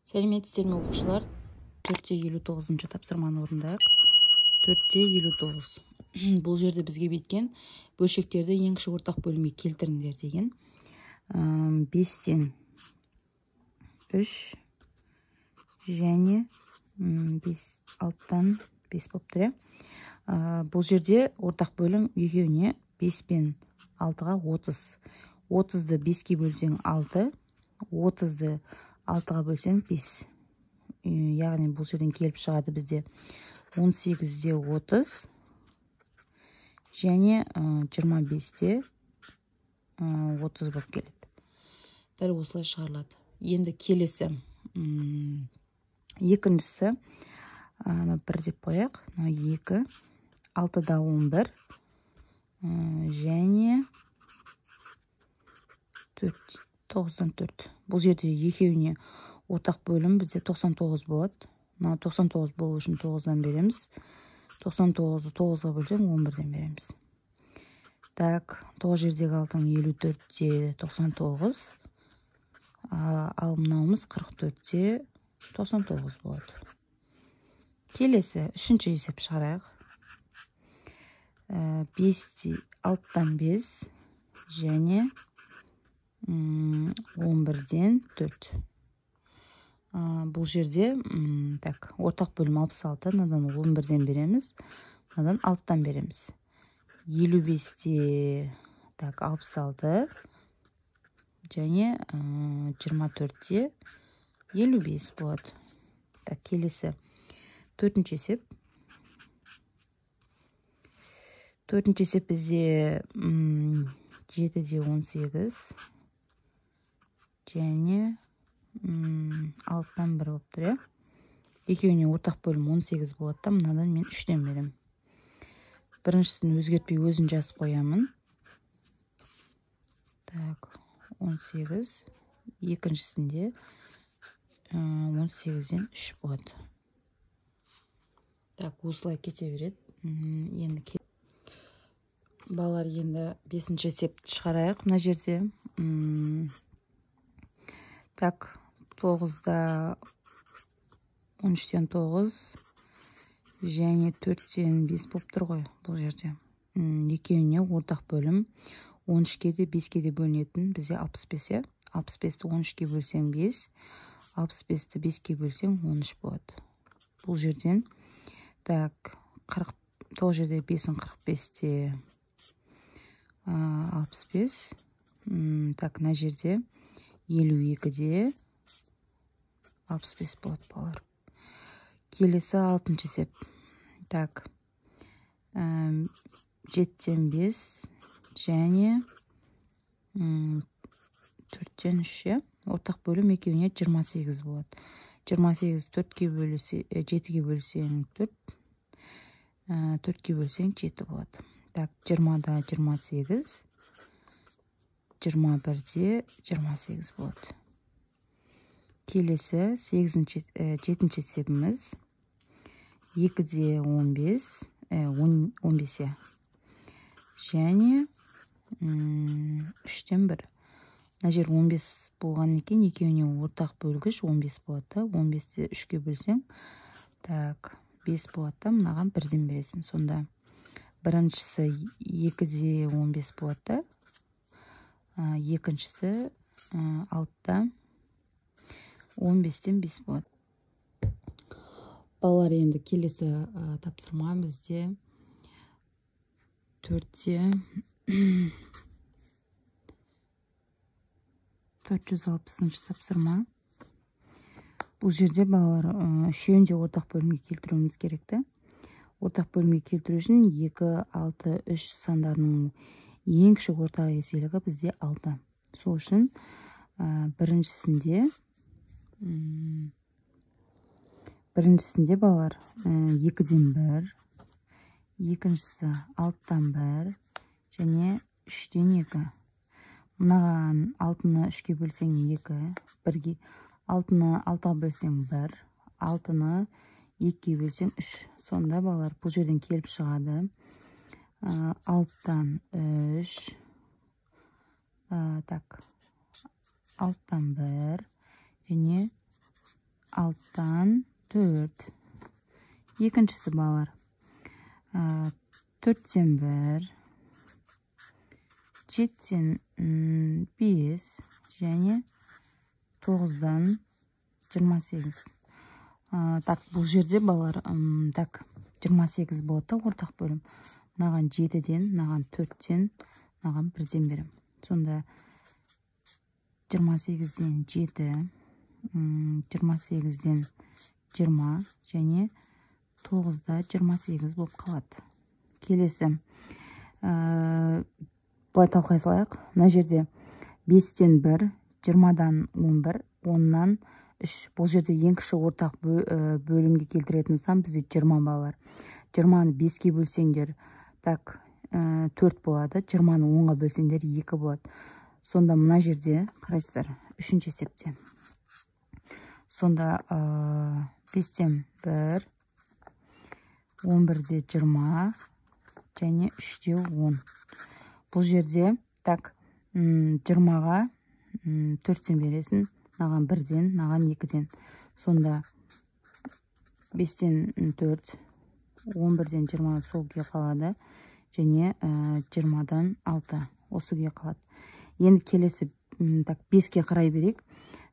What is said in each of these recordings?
Сәлеметсіздер ме оқушылар? 4-59 тапсырманы орындайық. 4-59. Бұл жерде бізге беткен бөлшектерді ең кіші ортақ бөлімге келтіріңдер деген. 5-тен 3 және 6-тан 5 болып тұр. Бұл жерде ортақ бөлім екеуіне 5 пен 6-ға 30. 30-ды 5-ке бөлсең 6, 30-ды 6-ға бөлсең 5. Яғни бұл жерден келіп шығады бізде 18-де 30 және 25-де 30 болып келеді. Дәл осылай шығарылады. Енді келесі екіншісі, бір деп қояйық. 2, 6-да 11 және 94. Бұл жерде екеуіне ортақ бөлім бізде 99 болады. 99 болу үшін 9-дан береміз. 99-ды 9-ға бөлсең 11-ден береміз. Так, 9 жердегі 6-ң 54-де 99. Ал мынауымыз 44-де 99 болады. Келесі, үшінші есеп шығарайық. 6-тан 5 және 11-ден 4. Бұл жерде ортақ бөлім 66, мынадан 11-ден береміз, мынадан 6-тан береміз. 55-де 66 және 24-де 55 болады. Келесі төртінші есеп. Төртінші есеп бізде 7-де 18 және 6-тан 1 болып тұр. Екеуіне ортақ бөлім 18 болады да, мынадан мен 3-тен берем. Біріншісін өзгертпей өзін жазып қоямын. Так, 18. Екіншісінде 18-ден 3 болады. Так, осылай кете береді. Енді балалар, енді 5-ші есепті шығарайық мына жерде. Так, 9-да 13-тен 9 және 4-тен 5 болып тұр ғой бұл жерде. Екеуіне ортақ бөлім 13-ке де 5-ке де бөлінетін бізде 65. 65-ті 13-ке бөлсең 5, 65-ті 5-ке бөлсең 13 болады. Бұл жерден, так, 9 жерде 5-ін 45-те 65. Так, мына жерде 52-де 65 болады балалар. Келесі 6-шы есеп. Так, 7-тен 5 және 4-тен 3. Ортақ бөлім екеуіне 28 болады. 28 7-ге бөлсең 4, 4-ге бөлсең 7 болады. Так, 20-да 28, 21-де 28 болады. Келесі 7-ші есебіміз 2-де 15 және 3-тен 1. Мына жер 15 болған екен, екеуіне ортақ бөлгіш 15 болады. 15-те 3-ке бөлсең, так, 5 болады да, мынаған 1-ден бересің. Сонда біріншісі 2-де 15 болады. Екіншісі 6-та 15-тен 5 болады. Балалар, енді келесі тапсырма бізде 460-шы тапсырма. Бұл жерде балалар үшеуінде ортақ бөлімге келтіруіміз керекті. Ортақ бөлімге келтіру үшін 2, 6, 3 сандарының ең кіші ортақ еселігі бізде 6. Сол үшін біріншісінде балалар 2-ден 1, екіншісі 6-тан 1 және 3-тен 2. Мынаған 6-ны 3-ке бөлсең 2, 6-ны 6-ға бөлсең 1, 6-ны 2-ке бөлсең 3. Сонда балалар бұл жерден келіп шығады 6-тан 3, так, 6-тан 1 және 6-тан 4. Екіншісі балалар. 4-тен 1. 7-тен 5. Және 9-дан 28. Так, бұл жерде балалар, так, 28 болады, ортақ бөлім. Мынаған 7-ден, мынаған 4-тен, мынаған 1-ден берем. Сонда 28-ден 7, 28-ден 20 және 9-да 28 болып қалады. Келесі. Бұлай талқылай салайық. Мына жерде 5-тен 1, 20-дан 11, 10-нан 3. Бұл жерде ең кіші ортақ бөлімге келтіретін сан бізде 20 балалар. 20-ны 5-ке бөлсеңдер, так, 4 болады. 20-ны 10-ға бөлсеңдер 2 болады. Сонда мына жерде, қарайсыздар, 3-ші есепте. Сонда 5-тен 1, 11-де 20 және 3-де 10. Бұл жерде, так, 20-ға 4-тен бересін, мынаған 1-ден, мынаған 2-ден. Сонда 5-тен 4, 11-ден 20 сол күйі қалады, және 20-дан 6 осы күйі қалады. Енді келесі, так, 5-ке қарай берейік.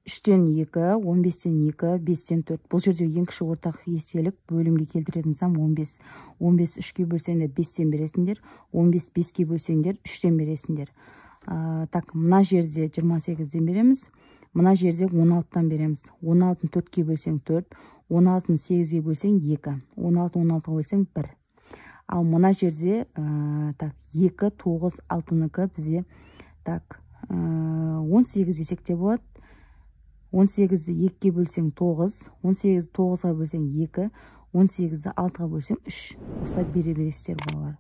3-тен 2, 15-тен 2, 5-тен 4. Бұл жерде ең кіші ортақ еселік бөлімге келтіретін сан 15. 15 3-ке бөлсеңдер 5-тен бересіңдер, 15 5-ке бөлсеңдер 3-тен бересіңдер. Так, мына жерде 28-ден береміз, мына жерде 16-тан береміз. 16-ны 4-ке бөлсең 4, 16-ны 8-ге бөлсең 2, 16-ны 16-ға бөлсең 1. Ал мына жерде, так, 2, 9, 6-ныкі бізде, так, 18 десек те болады. 18-ді 2-ке бөлсең 9, 18-ді 9-ға бөлсең 2, 18-ді 6-ға бөлсең 3. Осылай бере бересіздер балалар.